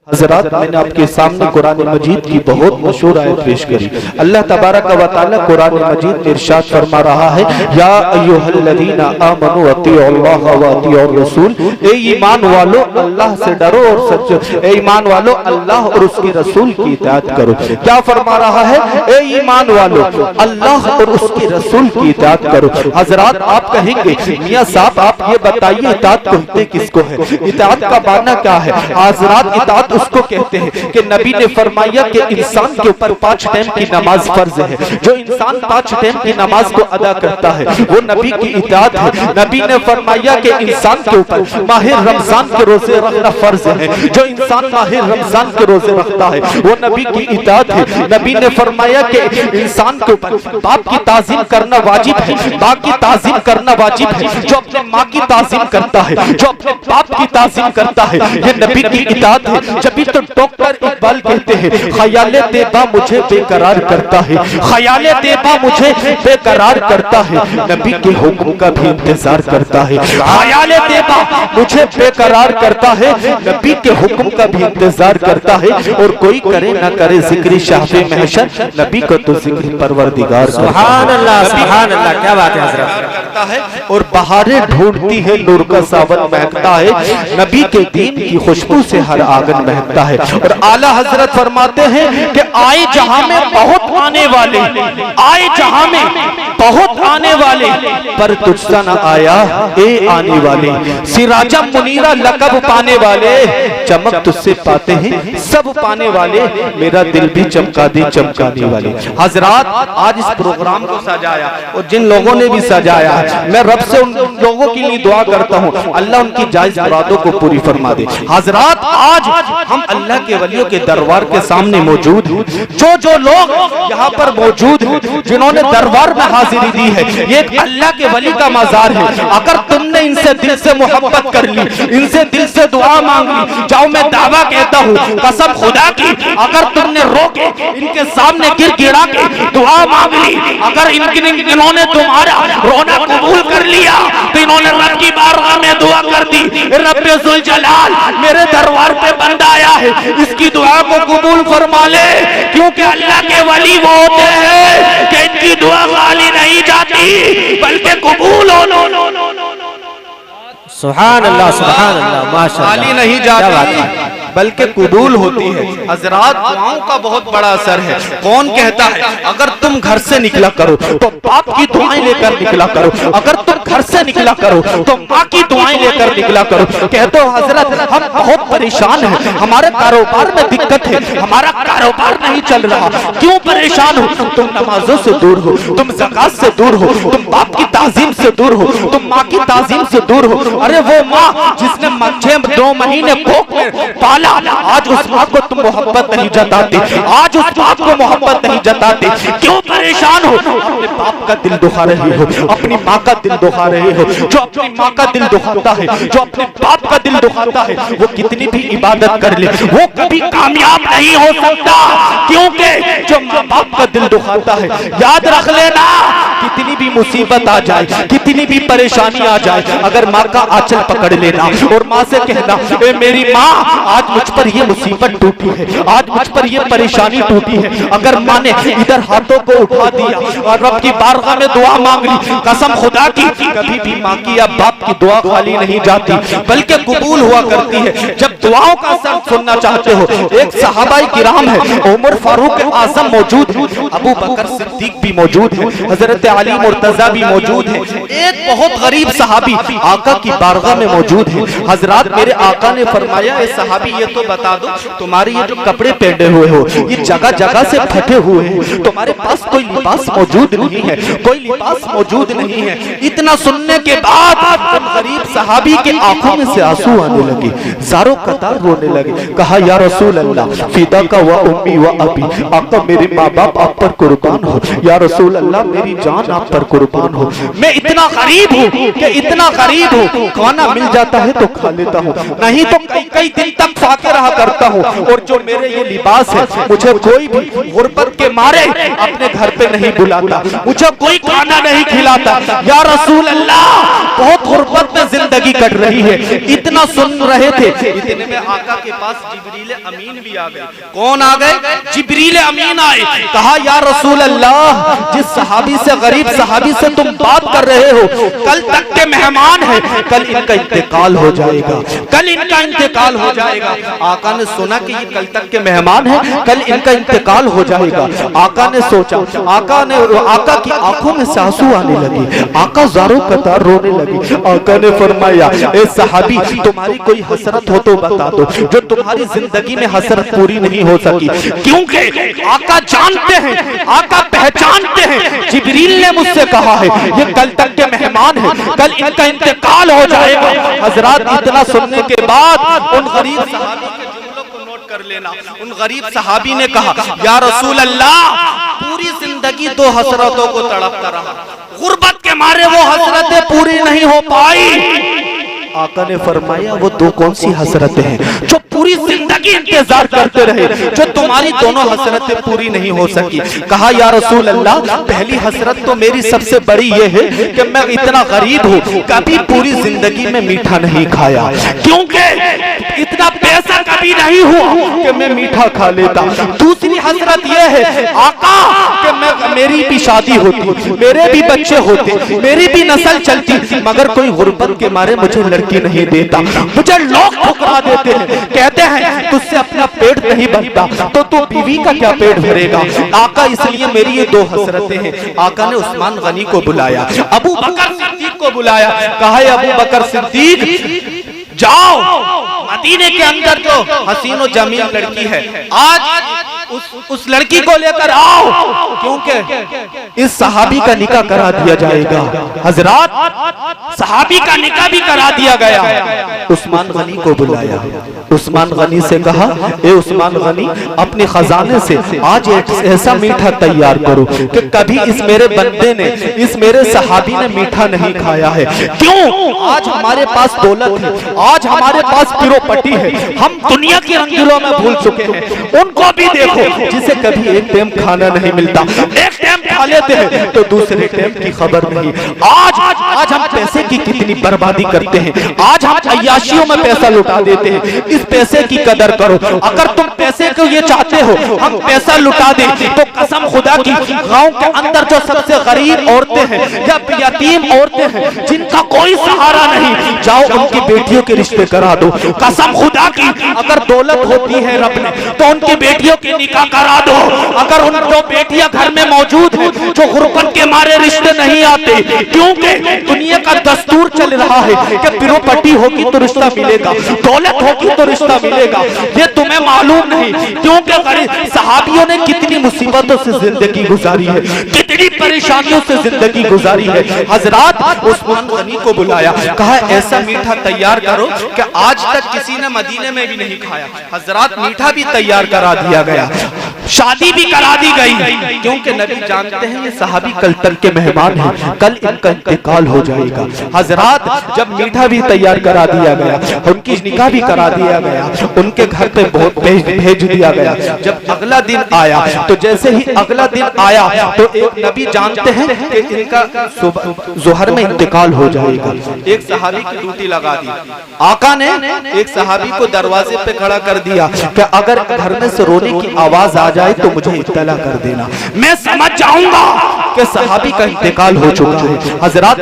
हज़रात, मैंने आपके सामने कुरान मजीद की बहुत मशहूर आयत पेश करी। अल्लाह तबारक व तआला कुरान मजीद में इरशाद फरमा रहा है, या अय्युहल्लज़ीना आमनू अतीउल्लाह व अतीउर रसूल, ए ईमान वालो अल्लाह से डरो और सच, ए ईमान वालो अल्लाह और उसके रसूल की इताअत करो। क्या फरमा रहा है? ए ईमान वालो अल्लाह और उसके रसूल की इताअत करो। हज़रात, आप कहेंगे मियां साहब आप ये बताइए इताअत कहते किसको है? इताअत का माना क्या है? हज़रात, इताअत उसको कहते हैं कि नबी ने फरमाया कि इंसान के ऊपर 5 टाइम की नमाज फर्ज है। जो इंसान 5 टाइम की नमाज को अदा करता है वो नबी की इताअत है। नबी ने फरमाया कि इंसान के ऊपर माहिर रमजान के रोजे रखना फर्ज है। जो इंसान माहिर रमजान के रोजे रखता है वो नबी की इताअत है। नबी ने फरमाया कि इंसान के ऊपर बाप की ताजीम करना वाजिब है, माँ की ताजीम करना वाजिब है। जो अपने माँ की ताजीम करता है, जो अपने बाप की ताजीम करता है, ये नबी की इताअत है। जब तो डॉक्टर इकबाल कहते हैं, ख्याले देबा मुझे बेकरार करता है, ख्याले देबा मुझे बेकरार करता है, नबी के हुक्म का भी इंतजार करता है। ख्याले देबा मुझे बेकरार करता है, नबी के हुक्म का भी इंतजार करता है। और कोई करे ना करे जिक्र शाफ़े महशर, नबी को तो जिक्र परवरदिगार। सुभान अल्लाह, सुभान अल्लाह, क्या बात है हज़रत। करता है और बहारें ढूंढती है, नूर का सावन महकता है, नबी के दीन की खुशबू से हर आंगन महकता है। और आला हजरत फरमाते हैं कि आए जहां में बहुत आने वाले, आए जहां में बहुत आने वाले, पर तुझसा न आया ए आने वाले, सिराजा मुनीरा लकब पाने वाले, चमक तुझसे पाते हैं सब पाने वाले, मेरा दिल भी चमका दे चमकाने वाले। हजरात, आज इस प्रोग्राम को सजाया और जिन लोगों ने भी सजाया, मैं रब से उन लोगों के लिए दुआ करता हूँ अल्लाह उनकी जायज मुरादों को पूरी फरमा दे। हजरात, आज हम अल्लाह के वलियों के दरबार के सामने मौजूद हैं। जो लोग यहाँ पर मौजूद हैं, जिन्होंने दरबार में हाजिरी दी है, ये एक अल्लाह के वली का मजार है। अगर तुमने इनसे दिल से मोहब्बत कर ली, इनसे दिल से दुआ मांग ली, जाओ मैं दावा कहता हूँ कसम खुदा की, अगर तुमने रो के इनके सामने गिड़ा के दुआ मांग ली, अगर इन्होंने तुम्हारा रोना कबूल कर लिया तो इन्होंने रब की बारगाह में दुआ कर दी, रब्बे जुल जलाल मेरे दरबार पे बंदा आया है, इसकी दुआ को कबूल फरमा ले। क्योंकि अल्लाह के वली वो होते हैं कि इनकी दुआ खाली नहीं जाती बल्कि कबूल हो। सुभान अल्लाह, सुभान अल्लाह, माशाअल्लाह, खाली नहीं जाती बल्कि कबूल होती है। हजरात, दुआओं का बहुत बड़ा असर है। कौन कहता है अगर तुम घर से निकला करो तो बाप की दुआएं लेकर निकला करो, अगर तुम घर से निकला करो तो माँ की दुआएं लेकर निकला करो। कहते हो हजरत हम बहुत परेशान हैं, हमारे कारोबार में दिक्कत है, हमारा कारोबार नहीं चल रहा। क्यों परेशान हो? तुम नमाजों से दूर हो, तुम ज़कात से दूर हो, तुम बाप की ताजीम से दूर हो, तुम माँ की ताजीम से दूर हो। अरे वो माँ जिसने 2 महीने कोख में पाला, आज उस माँ को तुम मोहब्बत नहीं जताते, आज उस बाप को मोहब्बत नहीं जताते। क्यों परेशान हो? अपने बाप का दिल दुखा रहे हो, अपनी माँ का दिल दुखा रहे हो। जो अपनी माँ का दिल दुखाता है, जो अपने बाप का दिल दुखाता है, वो कितनी भी इबादत कर ले वो कभी कामयाब नहीं हो सकता। क्योंकि जो माँ बाप का दिल दुखाता है, याद रख लेना, कितनी भी मुसीबत आ जाए, कितनी भी परेशानी आ जाए, अगर माँ का आंचल पकड़ लेना और माँ से कहना ए मेरी माँ आज मुझ पर ये मुसीबत टूटी है, आज मुझ पर ये परेशानी टूटी है, अगर माँ ने इधर हाथों को उठा दिया और रब की बारगाह में दुआ मांग ली, कसम खुदा की कभी भी माँ की या बाप की दुआ खाली नहीं जाती बल्कि कबूल हुआ करती है। जब दुआओं का असर सुनना चाहते हो, एक सहाबाई किराम है, उमर फारूक आजम मौजूद है, अबू बकर सिद्दीक भी मौजूद है, हजरत अली मुर्तजा भी मौजूद है, एक बहुत गरीब सहाबी आका की बारगाह में मौजूद है। हजरात, मेरे आका ने फरमाया ए सहाबी ये तो बता दो तुम्हारे ये जो कपड़े पहने हुए हो ये जगह जगह से फटे हुए हैं, तुम्हारे पास कोई लिबास मौजूद नहीं है, कोई लिबास मौजूद नहीं है। इतना सुनने के बाद गरीब सहाबी के आंखों में से आंसू आने लगे, ज़ारो कतार रोने लगे। कहा या रसूल अल्लाह फिदा का व उम्मी व अबी, आका मेरे माँ बाप आप पर कुर्बान हो, या रसूल अल्लाह मेरी जान आप पर कुर्बान हो। मैं इतना गरीब हूँ कि इतना गरीब हूँ, खाना मिल जाता है तो खा लेता हूँ, नहीं तो कई दिन तक फाके रहा करता हूँ। और जो मेरे ये लिबास है मुझे कोई भी गुर्बत के मारे अपने घर पे नहीं बुलाता, मुझे कोई खाना नहीं खिलाता। या रसूल अल्लाह बहुत गुर्बत में जिंदगी कट रही है। इतना सुन रहे थे, इतने में आका के पास जिब्रील अमीन भी आ गए। कौन आ गए? जिब्रील अमीन आए। कहा या रसूल अल्लाह, जिस सहाबी से, गरीब सहाबी से तुम बात कर रहे हो, कल तक के मेहमान है, कल इनका इंतकाल हो जाएगा, कल इनका इंतकाल हो जाएगा। आका ने सुना कि ये कल तक के मेहमान है, कल इनका इंतकाल हो जाएगा। आका ने सोचा, आका की आंखों में से आंसू आने लगे, आका ज़ारों कतार रोने लगे। आका ने फरमाया, ए सहाबी, तुम्हारी कोई हसरत हो तो बता दो, जो तुम्हारी जिंदगी में हसरत पूरी नहीं हो सकी। क्योंकि आका जानते हैं, आका पहचानते हैं, जिब्रील ने मुझसे कहा है ये कल तक के मेहमान है, कल इनका इंतकाल हो जाएगा। हजरात, इतना सुनने के बाद उन गरीब सहाबी के जुमलों को नोट कर लेना। उन गरीब सहाबी ने कहा, या रसूल अल्लाह, पूरी जिंदगी दो हसरतों को तड़पता रहा, गुर्बत के मारे वो हसरतें पूरी नहीं हो पाई। आका ने फरमाया, वो दो कौन सी हसरतें हैं जो पूरी जिंदगी इंतजार करते रहे, जो तुम्हारी दोनों हसरतें पूरी नहीं हो सकी? कहा, या रसूल अल्लाह, पहली हसरत तो मेरी सबसे बड़ी ये है कि मैं इतना गरीब हूँ, कभी पूरी जिंदगी में मीठा नहीं खाया, क्योंकि इतना पैसा कभी नहीं हुआ कि मैं मीठा खा लेता। दूसरी हसरत ये है आका कि मेरी भी शादी होती, मेरे भी बच्चे होते, मेरी भी नस्ल चलती, मगर कोई गुर्बत के मारे मुझे लड़की नहीं देता, मुझे लोग ठुकरा देते हैं, कहते हैं तुझसे अपना पेट नहीं बनता तो तू बीवी का क्या पेट भरेगा? आका, इसलिए मेरी ये दो हसरतें हैं। आका ने उस्मान गनी को बुलाया, अबू बकर सिद्दीक को बुलाया। कहा, अबू बकर सिद्दीक, जाओ मदीने के अंदर जो हसीन और जमील लड़की है, आज उस लड़की को लेकर आओ, क्योंकि इस सहाबी का निकाह करा दिया जाएगा। हजरात, सहाबी का निकाह भी करा दिया गया। उस्मान गनी को बुलाया, उस्मान गनी से कहा, ए उस्मान गनी, अपने खजाने से आज ऐसा मीठा तैयार करो कि कभी इस मेरे बंदे ने, इस मेरे सहाबी ने मीठा नहीं खाया है। क्यों? आज हमारे पास दौलत है, आज हमारे पास पिरोपटी है, हम दुनिया की रंगीलों में भूल चुके हैं। उनको भी देखो जिसे कभी एक टाइम खाना नहीं मिलता, एक टाइम खा लेते हैं तो दूसरे टाइम की खबर नहीं। आज हम पैसे की कितनी बर्बादी करते हैं, आज हम अय्याशियों में पैसा लुटा देते हैं। इस पैसे की कदर करो। अगर तुम पैसे को ये चाहते हो हम पैसा लुटा दें, तो कसम खुदा की, गांव के अंदर जो सबसे गरीब औरतें हैं या यतीम औरतें हैं जिनका कोई सहारा नहीं, जाओ उनकी बेटियों के रिश्ते करा दो। कसम खुदा की, अगर दौलत होती है रब ने तो उनकी बेटियों के निकाह करा दो। अगर उन दो बेटियां घर में मौजूद हैं जो गुर्बत के मारे रिश्ते नहीं आते, क्योंकि दुनिया का दस्तूर चल रहा है कि पिरोपटी होगी तो रिश्ता मिलेगा, दौलत होगी तो रिश्ता मिलेगा। ये तुम्हें मालूम नहीं, क्योंकि सहाबियों ने कितनी मुसीबतों से जिंदगी गुजारी है, कितनी परेशानियों से जिंदगी गुजारी है। हजरात, उस्मान गनी को बुलाया, कहा ऐसा मीठा तैयार करो कि आज तक किसी ने मदीने में भी नहीं खाया। हजरात, मीठा भी तैयार करा दिया गया, शादी भी करा दी गई, क्योंकि नबी जानते हैं ये सहाबी कल तक के मेहमान हैं, कल इनका इंतकाल हो जाएगा। हजरात, जब मीठा भी तैयार करा दिया गया, उनकी निकाह भी करा दिया गया, उनके घर पे बहुत भेज दिया गया। जब अगला दिन आया तो जैसे ही अगला दिन आया तो एक नबी जानते हैं कि इनका जोहर में इंतकाल हो जाएगा। एक सहाबी की ड्यूटी लगा दी। आका ने एक सहाबी को दरवाजे पे खड़ा कर दिया कि अगर घर में से रोने की आवाज आ जाए तो मुझे इत्तला कर देना, मैं समझ जाऊंगा कि सहाबी का इंतकाल हो चुका है। हजरात,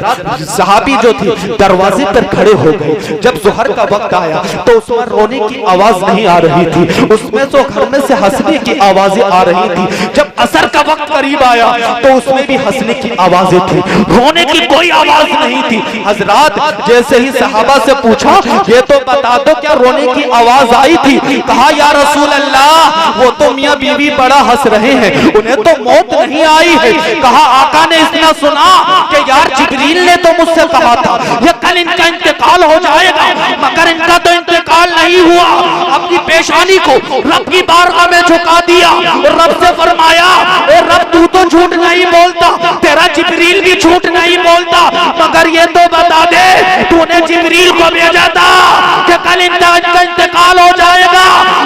सहाबी जो थी दरवाजे पर खड़े हो गए। जब जोहर का वक्त आया तो उसमें रोने की आवाज नहीं आ रही थी, उसमें तो घर में से हंसने की आवाजें आ रही थी। जब असर का वक्त करीब आया तो उसमें भी हंसने की आवाजें थी, रोने की कोई आवाज नहीं थी। हजरात, जैसे ही सहाबा से पूछा, ये तो बता दो क्या रोने की आवाज आई थी? कहा, या रसूल अल्लाह, वो तो मियां बीवी बड़ा हंस रहे हैं, उन्हें तो मौत नहीं आई है। कहा, आका ने इतना सुना कि यार जिब्रील ने तो मुझसे कहा था ये कल इनका इंतकाल हो जाएगा, मगर इनका तो इंतकाल नहीं हुआ। अपनी पेशानी को रब की बारगाह में झुका दिया और रब से फरमाया, ए रब, तू तो झूठ नहीं बोलता, तेरा जिब्रील भी झूठ नहीं बोलता, मगर ये तो बता दे तूने जिब्रील को भेजा था कि कल इनका इंतकाल हो जाएगा,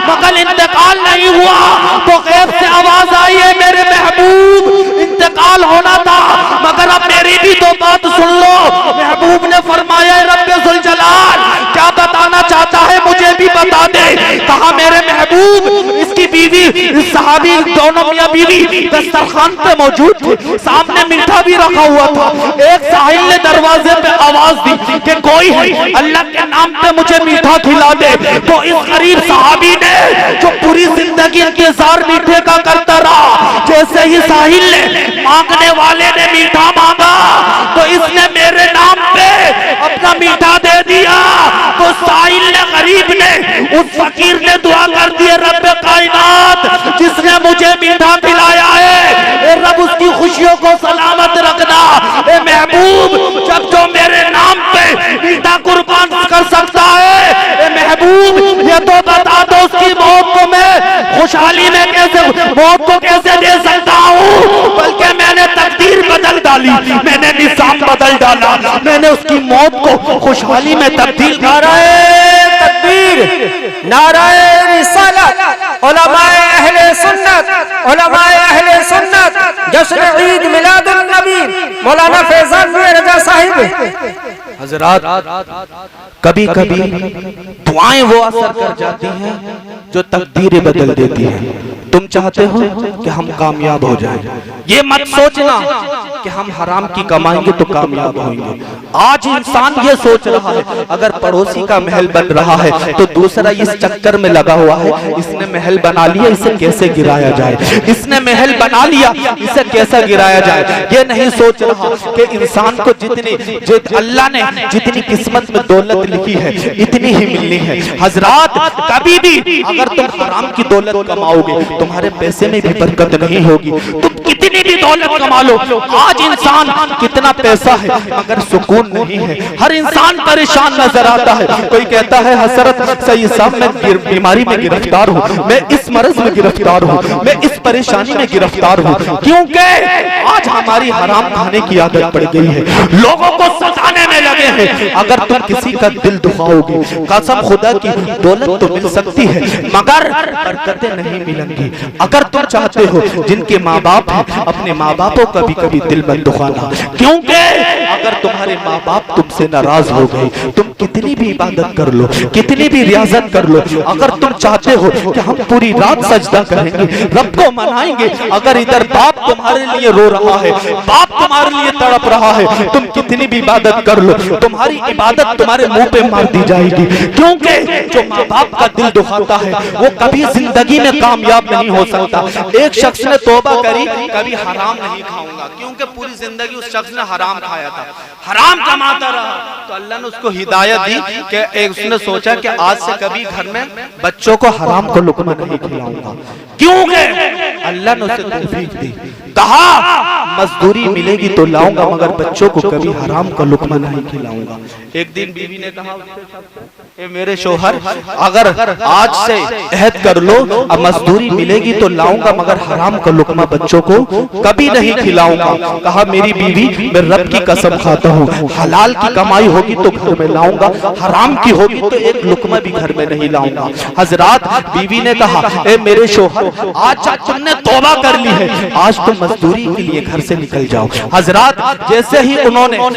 मगर इंतकाल नहीं हुआ। तो गैब से आवाज आई है, मेरे महबूब, इंतकाल होना था, मगर अब मेरी भी तो बात सुन लो। महबूब ने फरमाया, रब्बे जुल जलाल, क्या बताना चाहता है मुझे भी बता दे। कहा, मेरे महबूब महबूब, इसकी बीवी, इस सहाबी, दोनों मियां बीवी दस्तरखान पे मौजूद थे, सामने मीठा भी रखा हुआ था। एक साहिल ने दरवाजे पे आवाज दी कि कोई है, अल्लाह के नाम पे मुझे मीठा खिला दे। तो इस गरीब सहाबी ने जो पूरी जिंदगी इंतजार मीठे का करता रहा, जैसे ही साहिल ने, मांगने वाले ने मीठा मांगा तो इसने मेरे नाम पे अपना मीठा दे दिया। तो साहिल ने, गरीब ने, उस फकीर ने दुआ कर दी, रब्बे कायनात जिसने मुझे मीठा खिलाया है, ए रब उसकी खुशियों को सलामत रखना। ए महबूब, जब जो मेरे नाम पे मीठा कुर्बान कर सकता है, ए महबूब ये तो बता दो उसकी मौत को मैं खुशहाली में कैसे, मौत को कैसे दे सकता हूँ। बल्कि मैंने तकदीर बदल डाली, मैंने निजाम बदल डाला, मैंने उसकी मौत को खुशहाली में तब्दील करा। तकबीर, नाराए रिसालत, उलमाए अहले सुन्नत, उलमाए अहले सुन्नत, जश्न ईद मिलादुन नबी मौलाना फैजान रजा साहिब। हजरात, कभी कभी दुआएं वो असर कर जाती हैं जो तकदीरें बदल देती हैं। तुम चाहते हो कि हम कामयाब हो जाएं, ये मत सोचना कि हम हराम की कमाएंगे तो कामयाब होंगे। आज इंसान ये सोच रहा है, अगर पड़ोसी का महल बन रहा है तो दूसरा इस चक्कर में लगा हुआ है, इसने महल बना लिया, इसे कैसे गिराया जाए, इसने महल बना लिया, इसे कैसा गिराया जाए। ये नहीं सोच रहा कि इंसान को जितनी अल्लाह ने जितनी किस्मत में दौलत लिखी है इतनी ही मिलनी है। हजरात, कभी भी अगर तुम हराम की दौलत कमाओगे, तुम्हारे पैसे में भी बरकत नहीं होगी। तुम कितनी भी दौलत कमा लो, आज इंसान कितना पैसा है मगर सुकून नहीं है। हर इंसान परेशान नजर आता है। कोई कहता है हसरत सही साहब, मैं बीमारी में गिरफ्तार हूँ, मैं इस मर्ज में गिरफ्तार हूँ, मैं इस परेशानी में गिरफ्तार हूँ, क्योंकि आज हमारी हराम खाने की आदत पड़ गई है, लोगों को सताने में लगे हैं। अगर तुम किसी का दिल दुखाओगे, कसम खुदा की, दौलत तो मिल सकती है मगर बरकतें नहीं मिलेंगी। अगर तुम चाहते हो, जिनके माँ बाप हैं, अपने माँ बापों का भी कभी दिल मत दुखाना, क्योंकि अगर तुम्हारे माँ बाप तुमसे नाराज हो गए, तुम कितनी भी इबादत कर लो, कितनी भी रियाजत कर लो, अगर तुम चाहते हो कि हम पूरी रात सजदा करेंगे, रब को मनाएंगे, अगर इधर बाप तुम्हारे लिए रो रहा है, बाप तुम्हारे लिए तड़प रहा है, तुम कितनी भी इबादत कर लो, तुम्हारी इबादत तुम्हारे मुंह पे मार दी जाएगी। क्योंकि जो माँ बाप का दिल दुखाता है वो कभी जिंदगी में कामयाब नहीं हो सकता। एक शख्स ने तौबा करी, कभी हराम नहीं खाऊंगा, क्योंकि पूरी जिंदगी उस शख्स ने हराम खाया था, हराम कमाता रहा। तो अल्लाह ने उसको हिदायत दी कि उसने सोचा कि आज से कभी घर में बच्चों को हराम को लुकमा नहीं खिलाऊंगा, क्योंकि अल्लाह ने उसे तौफीक दी। कहा मजदूरी मिलेगी तो लाऊंगा मगर बच्चों को कभी हराम का लुकमा नहीं खिलाऊंगा। एक दिन बीवी ने कहा, ए मेरे शोहर, अगर आज से अहद कर लो, अब मजदूरी मिलेगी तो लाऊंगा मगर हराम का लुकमा बच्चों को कभी नहीं खिलाऊंगा। कहा मेरी बीवी, मैं रब की कसम खाता हूँ, हलाल की कमाई होगी तो घर में लाऊंगा, हराम की होगी तो एक लुकमा भी घर में नहीं लाऊंगा। हजरात, बीवी ने कहा, ए मेरे शोहर, आज तुमने तौबा कर ली है, आज तुम मजदूरी के लिए घर से निकल जाओ। हजरात, जैसे ही उन्होंने उन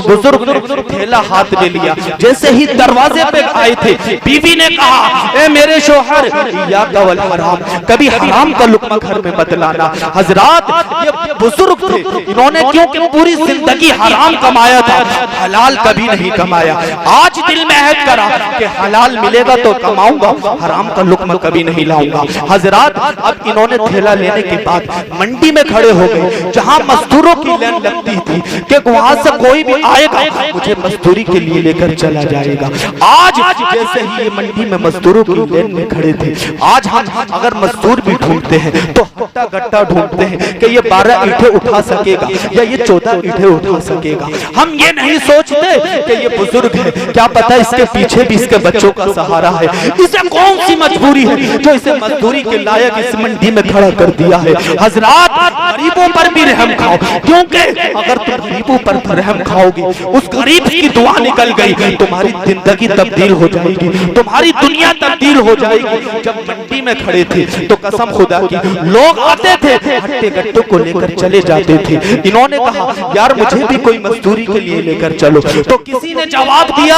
बुजुर्ग ने थैला हाथ में लिया, जैसे ही दरवाजे पे आए थे, बीवी ने कहा, ए मेरे शोहर, या कवल हराम, कभी हराम का लुकमा घर में मत लाना। हजरात, ये बुजुर्ग थे, इन्होंने क्योंकि पूरी जिंदगी हराम कमाया था, हलाल कभी नहीं कमाया। आज दिल में अहद करा कि हलाल मिलेगा तो कमाऊंगा, हराम का लुकमा कभी नहीं लाऊंगा। हजरात, अब इन्होंने थैला लेने के बाद मंडी में खड़े हो गए, जहां मजदूरों की लाइन लगती थी कि वहां से कोई भी आएगा मुझे मजदूरी के लिए लेकर चला जाएगा। आज जैसे ही ये मंडी में मजदूरों की लाइन में खड़े थे, आज हम अगर मजदूर भी ढूंढते हैं तो हट्टा गट्टा ढूंढते हैं कि ये 12 ईंटें उठा सकेगा या ये 14 ईंटें उठा सकेगा। हम ये नहीं सोचते कि ये बुजुर्ग है, क्या पता इसके पीछे भी इसके बच्चों का सहारा है, इसे कौन सी मजबूरी है जो इसे मजदूरी के लायक इस मंडी में खड़ा कर दिया है। हजरात, गरीबों पर भी रहम खाओ, क्योंकि अगर तुम गरीबों पर रहम खाओगे, उस गरीब की दुआ निकल गई, तुम्हारी जिंदगी तब्दील हो जाएगी, तुम्हारी दुनिया तब्दील हो जाएगी। जब मंडी में खड़े थे तो कसम खुदा की लोग आते थे, हट्टे गट्टों को लेकर चले जाते थे। इन्होंने कहा यार मुझे भी कोई मजदूरी के लिए लेकर चलो, तो किसी ने जवाब दिया,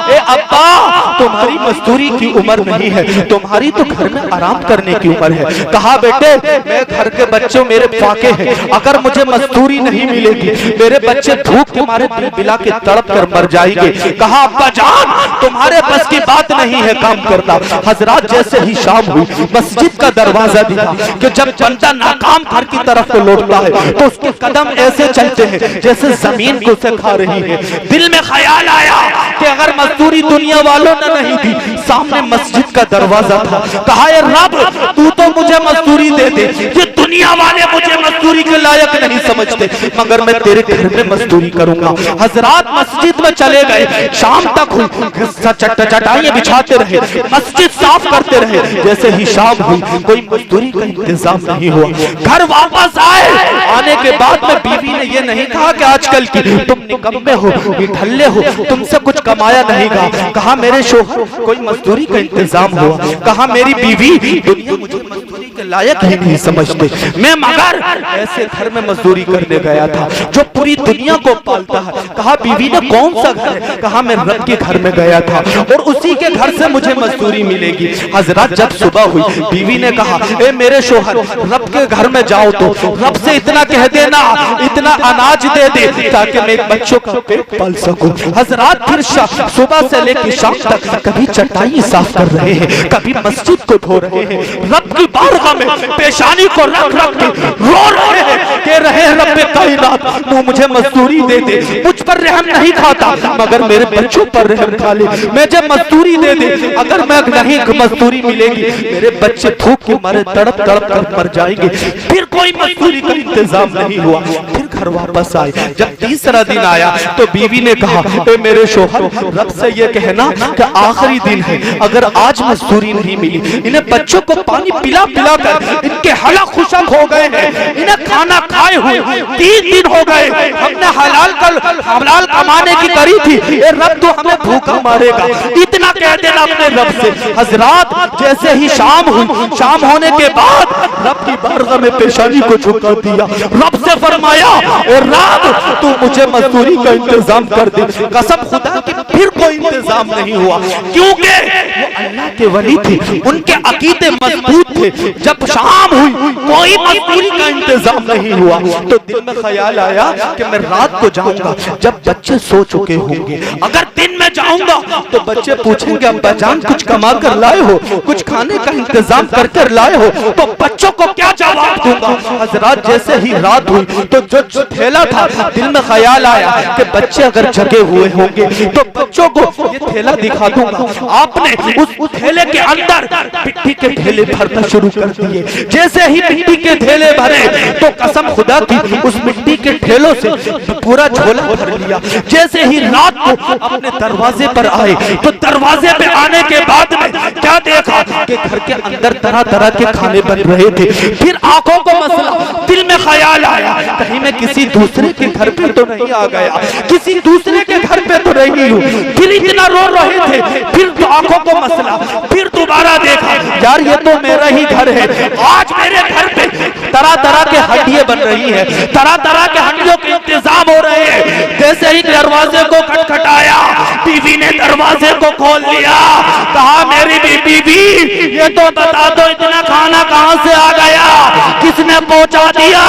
ए अब्बा तुम्हारी मजदूरी की उम्र नहीं है, तुम्हारी तो घर में आराम करने की उम्र है। कहा बेटे मैं घर के बच्चों मेरे फाके हैं, अगर मुझे मजदूरी नहीं मिलेगी मेरे बच्चे भूख के मारे बिला के तड़प कर मर जाएंगे। कहा अब्बा जान तुम्हारे बस की बात नहीं है काम करना। हजरात जैसे ही शाम हुई मस्जिद का दरवाजा दिखा कि जब बंदा नाकाम घर की तरफ को लौटता है तो उसके कदम ऐसे चलते हैं जैसे जमीन को से खा रही है। दिल में ख्याल आया कि अगर मजदूरी दुनिया वालों ने नहीं दी, सामने मस्जिद का दरवाजा था। कहा ये रब तू तो मुझे मजदूरी दे दे, ये दुनिया वाले मुझे मजदूरी के लायक नहीं समझते, मगर मैं तेरे घर में मजदूरी करूंगा। हजरात मस्जिद में चले गए, शाम तक हुई, चटाइयां बिछाते रहे, मस्जिद साफ करते रहे। जैसे ही शाम हुई कोई मजदूरी का इंतजाम नहीं हुआ। घर वापस आए, आने के बाद में बीवी ने ये नहीं कहा कि आजकल की तुम निकम्मे हो, ढल्ले हो, तुमसे कुछ कमाया नहीं गया। कहा मेरे शोहर कोई मजदूरी का इंतजाम हुआ। कहा मेरी बीवी दुनिया मुझे मजदूरी के लायक ही नहीं समझते, मैं मगर ऐसे घर में मजदूरी करने गया था जो पूरी दुनिया को पालता है। कहा बीवी ने कौन सा घर है? कहा मैं रब के घर में गया था और उसी के घर से मुझे मजदूरी मिलेगी। हजरत जब सुबह हुई बीवी ने कहा ए मेरे शोहर रब के घर में जाओ तो रब से इतना कह देना, इतना अनाज दे दे ताकि मैं बच्चों का पेट पाल सकूं। हजरत फिर सुबह से लेकर शाम तक कभी चटाई साफ कर रहे हैं, कभी मस्जिद को धो रहे हैं, रब की बारगाह में पेशानी को रख रख के रो रहे हैं, कह रहे हैं रब्बे कायनात तू मुझे मजदूरी दे दे, मुझ पर रहम नहीं खाता मगर मेरे बच्चों पर रहम खा ले, मुझे मजदूरी दे दे, अगर मैं नहीं मजदूरी मिलेगी मेरे बच्चे भूख के मारे तड़प तड़प कर मर जाएंगे। फिर कोई मजदूरी का इंतजाम नहीं हुआ। फिर घर वापस आए, जब तीसरा दिन आया तो बीवी ने कहा ए मेरे शोहर रब से ये कहना कि आखिरी दिन है, अगर आज मजदूरी नहीं मिली इन्हें बच्चों को पानी पिला पिला कर इनके हलक खुशक हो गए हैं, इन्हें खाना खाए हुए 3 दिन हो गए, हमने हलाल कमाने की करी थी, ए रब तो हमें भूखा मारेगा, इतना कह देना अपने रब से। हजरात जैसे ही शाम हुई, शाम होने के बाद रब की बारगाह में पेशानी को झुका दिया, रब से फरमाया और रब तू मुझे मजदूरी का इंतजाम कर दे। कसम खुदा की फिर कोई इंतजाम नहीं हुआ, क्योंकि वो अल्लाह के वली थे, उनके अकीदे मजबूत थे। जब शाम हुई कोई मजदूरी का इंतजाम नहीं हुआ तो दिल में ख्याल आया कि मैं रात को जाऊंगा जब बच्चे सो चुके होंगे, अगर दिन में जाऊंगा तो बच्चे पूछेंगे अब्बा जान कुछ कमा कर लाए हो, कुछ खाने का इंतजाम कर कर लाए हो, तो बच्चों को क्या जवाब दूंगा। हजरात जैसे ही रात हुई तो जो थैला था दिल में ख्याल आया कि बच्चे अगर जगे हुए होंगे तो बच्चों को ये थैला दिखा दूंगा। आपने उस थैले के अंदर मिट्टी के ढेले भरना शुरू कर दिए। जैसे ही मिट्टी के ढेले भरे तो कसम खुदा की उस मिट्टी के ढेलों से पूरा झोला भर लिया। जैसे ही रात को अपने दरवाजे पर आए तो दरवाजे पे आने के बाद में क्या देखा कि घर के अंदर तरह तरह के खाने बन रहे थे। फिर आंखों को मसला, दिल में ख्याल आया कहीं मैं किसी दूसरे के घर पे तो नहीं आ गया, किसी दूसरे के घर पे तो नहीं हूँ। फिर इतना रो रहे थे, फिर तो आंखों को मसला, फिर दोबारा देखा यार ये तो मेरा ही घर है। आज मेरे घर पे तरह तरह के हड्डियां बन रही है, तरह तरह के हड्डियों के इंतजाम हो रहे हैं। जैसे ही दरवाजे को खटखटाया बीवी ने दरवाजे को खोल लिया, कहा मेरी बीवी ये तो बता दो इतना खाना कहां से आ गया, किसने पहुंचा दिया।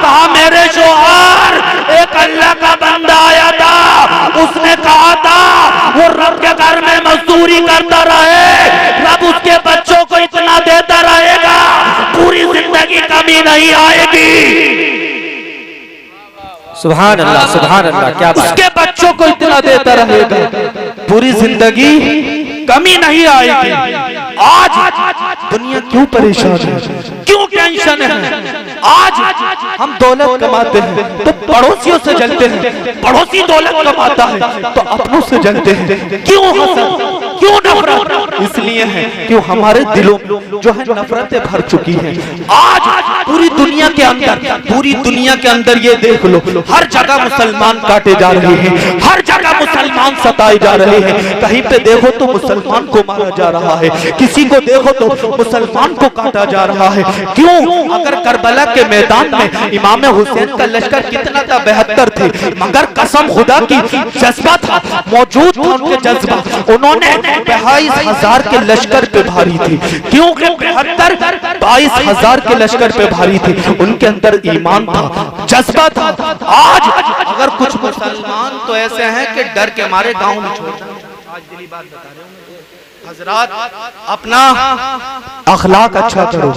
कहा मेरे शोहर एक अल्लाह का बंदा आया था, उसने कहा था वो रब के घर में मजदूरी करता रहे, रब उसके बच्चों को इतना देता रहेगा पूरी जिंदगी कमी नहीं आएगी। सुभान अल्लाह सुभान अल्लाह, क्या बात। उसके बच्चों को इतना देता रहेगा पूरी जिंदगी कमी नहीं आएगी। आज दुनिया क्यों परेशान है, क्यों टेंशन है। आज हम दौलत कमाते हैं तो पड़ोसियों से जलते हैं, पड़ोसी दौलत कमाता है तो अपनों से जलते हैं। क्यों हसद, क्यों नफरत, इसलिए है कि हमारे दिलों में जो है नफरतें भर चुकी हैं। आज पूरी दुनिया के अंदर ये देख लो, हर जगह मुसलमान काटे जा रहे हैं, हर जगह मुसलमान सताए जा रहे हैं। कहीं पे देखो तो मुसलमान को मारा जा रहा है, किसी को देखो तो मुसलमान को काटा जा रहा है। क्यों? अगर करबला के मैदान में इमाम हुसैन का लश्कर कितना था? 72 थे, मगर कसम खुदा की जज्बा था, मौजूद था उनके जज्बा। उन्होंने 22,000 के लश्कर पे भारी थी। क्योंकि 22,000 के लश्कर पे भारी थी। उनके अंदर ईमान था, जज्बा था। आज अगर कुछ मुसलमान तो ऐसे हैं कि डर के मारे गांव में छोड़, आज दिली बात बता रहे हूं हजरात, अपना अखलाक अच्छा करो,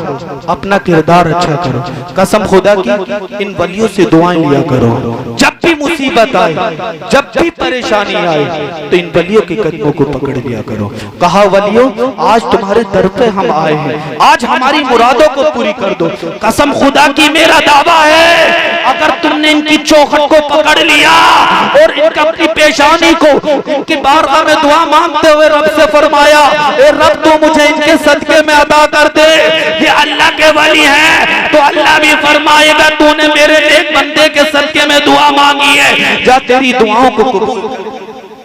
अपना किरदार अच्छा करो। कसम खुदा की इन वलियों से दुआएं लिया करो। जब भी मुसीबत आए, जब भी परेशानी आए, तो इन वलियों के कदमों को पकड़ लिया करो। कहा वलियों आज तुम्हारे दर पे हम आए हैं, आज हमारी मुरादों को पूरी कर दो। कसम खुदा की मेरा दावा है, अगर तुमने इनकी चौखट को पकड़ लिया और इनका अपनी पेशानी को इनकी बारगाह में दुआ मांगते हुए रब से फरमाया, ए रब तू मुझे इनके सदके में अदा कर दे, ये अल्लाह के वली हैं, तो अल्लाह भी फरमाएगा तूने मेरे एक बंदे के सदके में दुआ मांगी है, जा तेरी दुआओं को कबूल।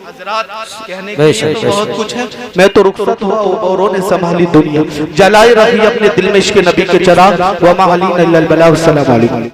हजरात कहने के बहुत कुछ है, मैं तो रुखसत हुआ औरों ने संभाली दुनिया। जलाए रही अपने दिल में इश्क नबी के चिराग। व मा अलैना इल्लल बलाग। अस्सलामु अलैकुम।